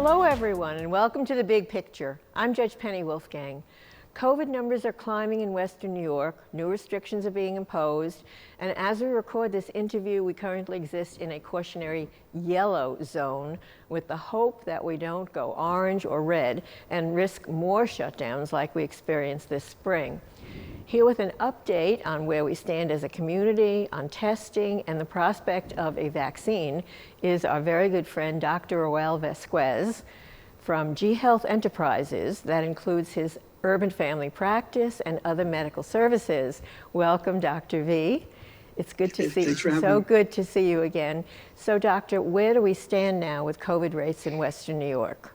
Hello, everyone, and welcome to The Big Picture. I'm Judge Penny Wolfgang. COVID numbers are climbing in Western New York, new restrictions are being imposed, and as we record this interview, we currently exist in a cautionary yellow zone with the hope that we don't go orange or red and risk more shutdowns like we experienced this spring. Here with an update on where we stand as a community, on testing, and the prospect of a vaccine is our very good friend, Dr. Raul Vazquez from G Health Enterprises. That includes his urban family practice and other medical services. Welcome, Dr. V. It's good to see you. So good to see you again. So, Doctor, where do we stand now with COVID rates in Western New York?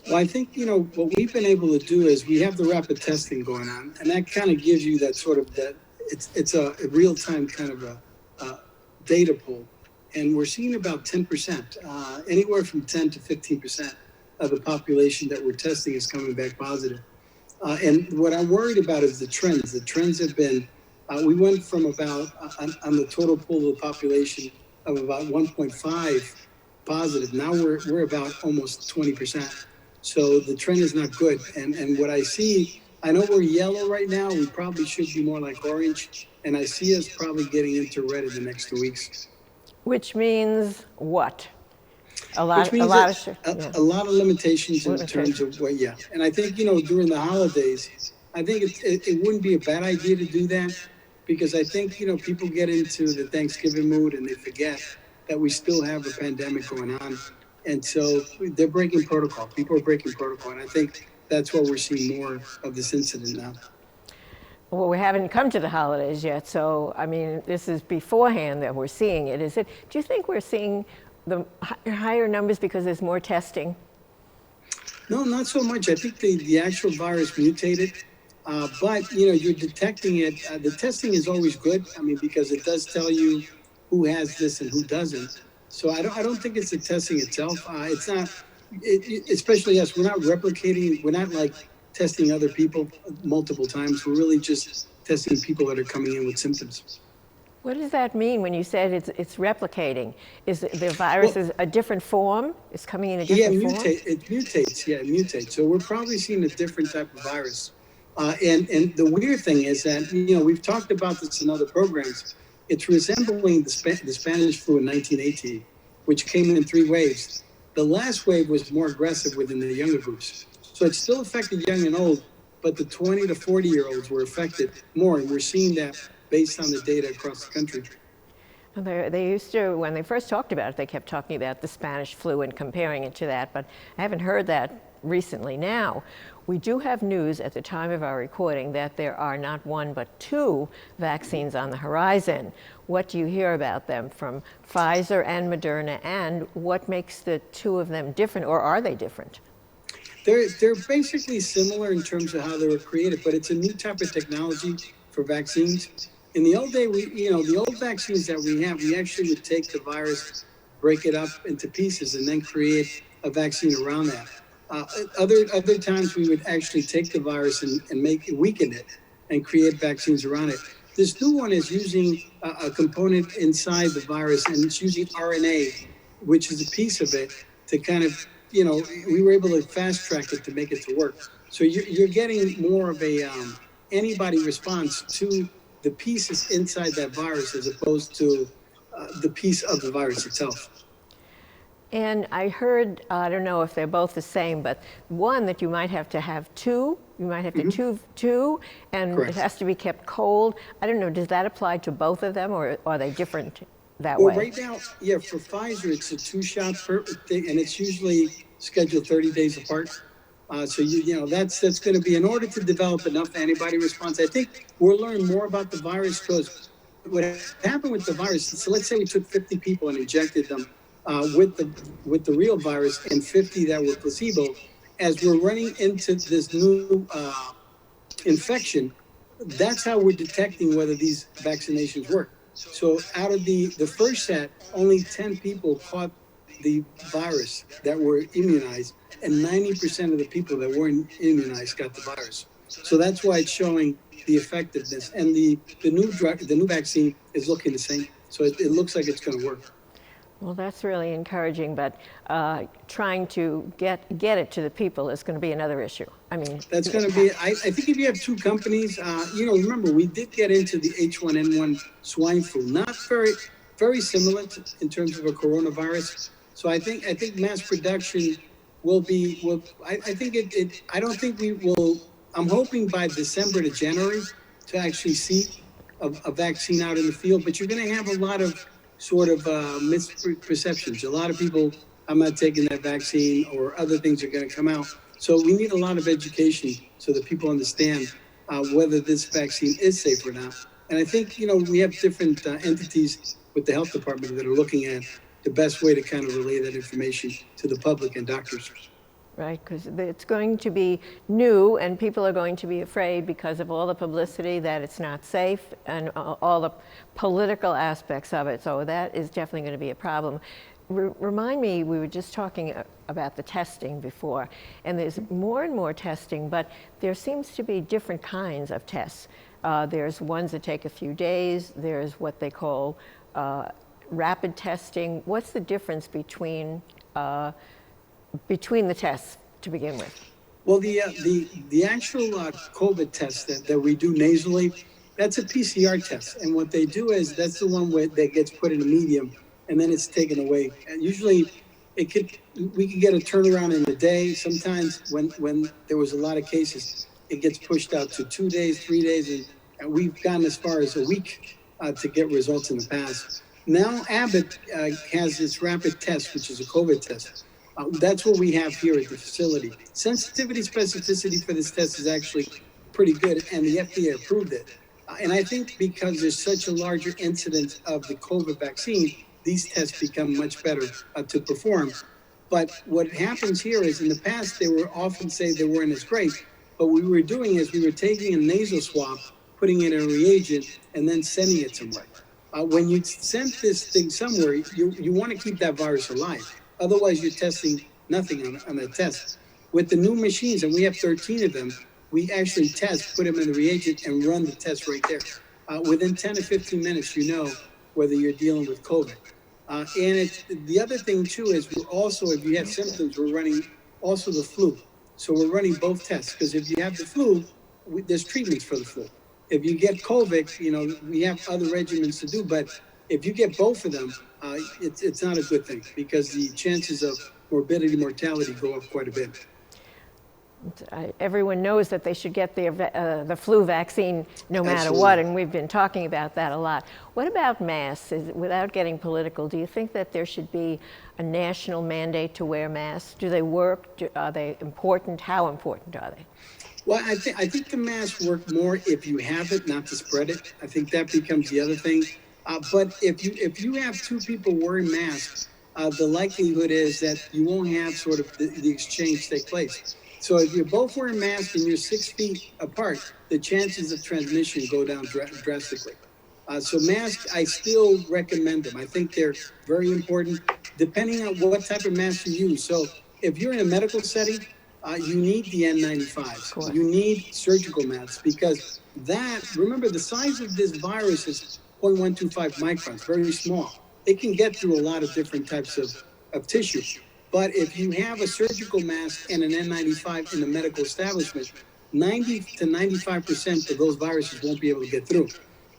Well, I think, what we've been able to do is we have the rapid testing going on, and that kind of gives you that sort of it's a real-time kind of a data pool. And we're seeing about 10%, anywhere from 10 to 15% of the population that we're testing is coming back positive. And what I'm worried about is the trends. The trends have been, we went from about, on the total pool of the population of about 1.5 positive. Now we're about almost 20%. So the trend is not good. And what I see, I know we're yellow right now. We probably should be more like orange. And I see us probably getting into red in the next 2 weeks. Which means what? A lot of limitations in terms of what, yeah. And I think, during the holidays, I think it wouldn't be a bad idea to do that because I think, people get into the Thanksgiving mood and they forget that we still have a pandemic going on. And so they're breaking protocol. People are breaking protocol. And I think that's why we're seeing more of this incident now. Well, we haven't come to the holidays yet. So, I mean, this is beforehand that we're seeing it. Do you think we're seeing the higher numbers because there's more testing? No, not so much. I think the actual virus mutated. But, you're detecting it. The testing is always good. I mean, because it does tell you who has this and who doesn't. So I don't think it's the testing itself. It's not, especially us, we're not replicating, we're not like testing other people multiple times. We're really just testing people that are coming in with symptoms. What does that mean when you said it's replicating? Is the virus a different form? It's coming in a different form? It mutates. So we're probably seeing a different type of virus. And the weird thing is that, we've talked about this in other programs. It's resembling the Spanish flu in 1918, which came in 3 waves. The last wave was more aggressive within the younger groups. So it still affected young and old, but the 20 to 40-year-olds were affected more. And we're seeing that based on the data across the country. They used to, when they first talked about it, they kept talking about the Spanish flu and comparing it to that, but I haven't heard that recently. Now, we do have news at the time of our recording that there are not 1 but 2 vaccines on the horizon. What do you hear about them from Pfizer and Moderna, and what makes the 2 of them different, or are they different? They're basically similar in terms of how they were created, but it's a new type of technology for vaccines. In the old day, the old vaccines that we have, we actually would take the virus, break it up into pieces, and then create a vaccine around that. Other times we would actually take the virus and weaken it and create vaccines around it. This new one is using a component inside the virus, and it's using RNA, which is a piece of it, to kind of, we were able to fast track it to make it to work. So you're getting more of a antibody response to the pieces inside that virus as opposed to the piece of the virus itself. And I heard, I don't know if they're both the same, but one that you might have to have 2. You might have to two, and Correct. It has to be kept cold. I don't know, does that apply to both of them, or are they different that way? Well, right now, for Pfizer, it's a 2-shot per thing, and it's usually scheduled 30 days apart. So, that's going to be, in order to develop enough antibody response, I think we'll learn more about the virus, because what happened with the virus, so let's say we took 50 people and injected them with the real virus and 50 that were placebo. As we're running into this new infection, that's how we're detecting whether these vaccinations work. So out of the first set, only 10 people caught the virus that were immunized, and 90% of the people that weren't immunized got the virus. So that's why it's showing the effectiveness. And the new vaccine is looking the same. So it looks like it's going to work. Well, that's really encouraging, but trying to get it to the people is going to be another issue. I mean, That's going to be, I think if you have two companies, remember, we did get into the H1N1 swine flu, not very similar in terms of a coronavirus. So I think mass production I think I don't think we will, I'm hoping by December to January to actually see a vaccine out in the field, but you're going to have a lot of sort of misperceptions. A lot of people, I'm not taking that vaccine, or other things are going to come out. So we need a lot of education so that people understand whether this vaccine is safe or not. And I think, we have different entities with the health department that are looking at the best way to kind of relay that information to the public and doctors. Right, because it's going to be new and people are going to be afraid because of all the publicity that it's not safe and all the political aspects of it. So that is definitely going to be a problem. Remind me, we were just talking about the testing before, and there's more and more testing, but there seems to be different kinds of tests. There's ones that take a few days. There's what they call rapid testing. What's the difference between the tests to begin with? Well, the actual COVID test that we do nasally, that's a PCR test. And what they do is that's the one that gets put in a medium and then it's taken away. And usually we could get a turnaround in a day. Sometimes when there was a lot of cases, it gets pushed out to 2 days, 3 days, and we've gone as far as a week to get results in the past. Now Abbott has this rapid test, which is a COVID test. That's what we have here at the facility. Sensitivity, specificity for this test is actually pretty good, and the FDA approved it. And I think because there's such a larger incidence of the COVID vaccine, these tests become much better to perform. But what happens here is in the past, they were often say they weren't as great. But what we were doing is we were taking a nasal swab, putting it in a reagent, and then sending it somewhere. When you send this thing somewhere, you want to keep that virus alive. Otherwise, you're testing nothing on the test. With the new machines, and we have 13 of them, we actually test, put them in the reagent, and run the test right there. Within 10 to 15 minutes, you know whether you're dealing with COVID. The other thing, too, is we're also, if you have symptoms, we're running also the flu. So we're running both tests, because if you have the flu, there's treatments for the flu. If you get COVID, we have other regimens to do, but if you get both of them, it's not a good thing because the chances of morbidity, mortality go up quite a bit. Everyone knows that they should get the flu vaccine no matter Absolutely. what, and we've been talking about that a lot. What about masks? Without getting political, do you think that there should be a national mandate to wear masks? Do they work? Are they important? How important are they? Well, I think the masks work more if you have it, not to spread it. I think that becomes the other thing. But if you have two people wearing masks, the likelihood is that you won't have sort of the exchange take place. So if you're both wearing masks and you're 6 feet apart, the chances of transmission go down drastically. So masks, I still recommend them. I think they're very important, depending on what type of mask you use. So if you're in a medical setting, you need the N95s. You need surgical masks because remember, the size of this virus is 0.125 microns, very small. It can get through a lot of different types of tissue. But if you have a surgical mask and an N95 in a medical establishment, 90 to 95% of those viruses won't be able to get through.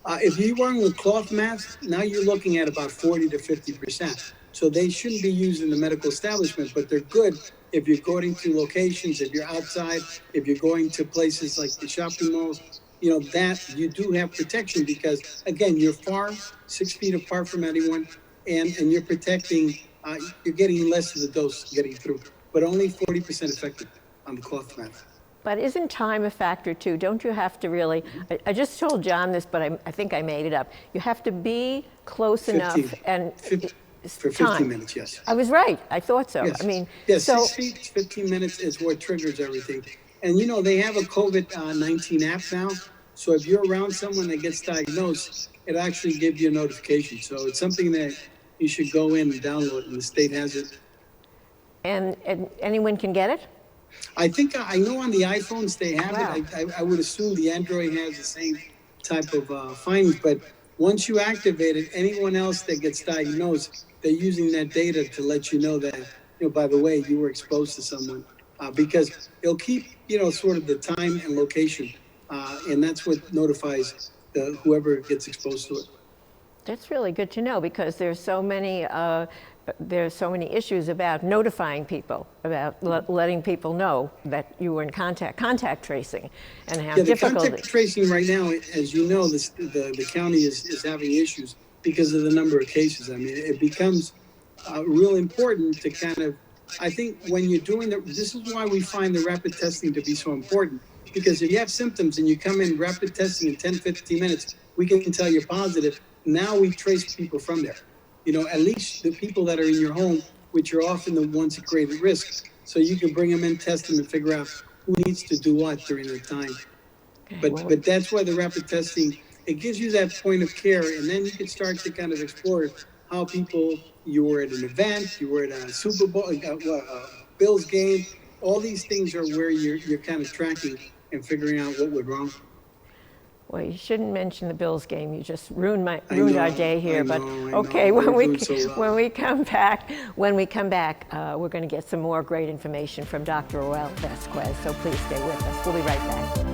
If you're wearing a cloth mask, now you're looking at about 40 to 50%. So they shouldn't be used in the medical establishment, but they're good if you're going to locations, if you're outside, if you're going to places like the shopping malls, that you do have protection because, again, you're far, 6 feet apart from anyone, and you're protecting, you're getting less of the dose getting through, but only 40% effective on the cloth mask. But isn't time a factor too? Don't you have to really, I just told John this, but I think I made it up. You have to be close enough and... For 15 minutes, yes. I was right. I thought so. Yes. I mean, yes, 6 feet, 15 minutes is what triggers everything. And they have a COVID-19 app now. So if you're around someone that gets diagnosed, it actually gives you a notification. So it's something that you should go in and download, and the state has it. And anyone can get it? I think I know on the iPhones they have it. I would assume the Android has the same type of findings, but once you activate it, anyone else that gets diagnosed they're using that data to let you know that, by the way, you were exposed to someone, because it'll keep, sort of the time and location, and that's what notifies whoever gets exposed to it. That's really good to know, because there's so many issues about notifying people, about letting people know that you were in contact tracing, and how difficult. The contact tracing right now, as you know, the county is having issues because of the number of cases. I mean, it becomes real important to kind of, I think when you're doing this is why we find the rapid testing to be so important, because if you have symptoms and you come in rapid testing in 10, 15 minutes, we can tell you're positive. Now we trace people from there. At least the people that are in your home, which are often the ones at greater risk. So you can bring them in, test them, and figure out who needs to do what during the time. Okay, but that's why the rapid testing, it gives you that point of care, and then you can start to kind of explore how you were at an event, you were at a Super Bowl, a Bills game. All these things are where you're kind of tracking and figuring out what went wrong. Well, you shouldn't mention the Bills game. You just ruined our day here. But okay, when we come back, we're going to get some more great information from Dr. Raul Vazquez. So please stay with us. We'll be right back.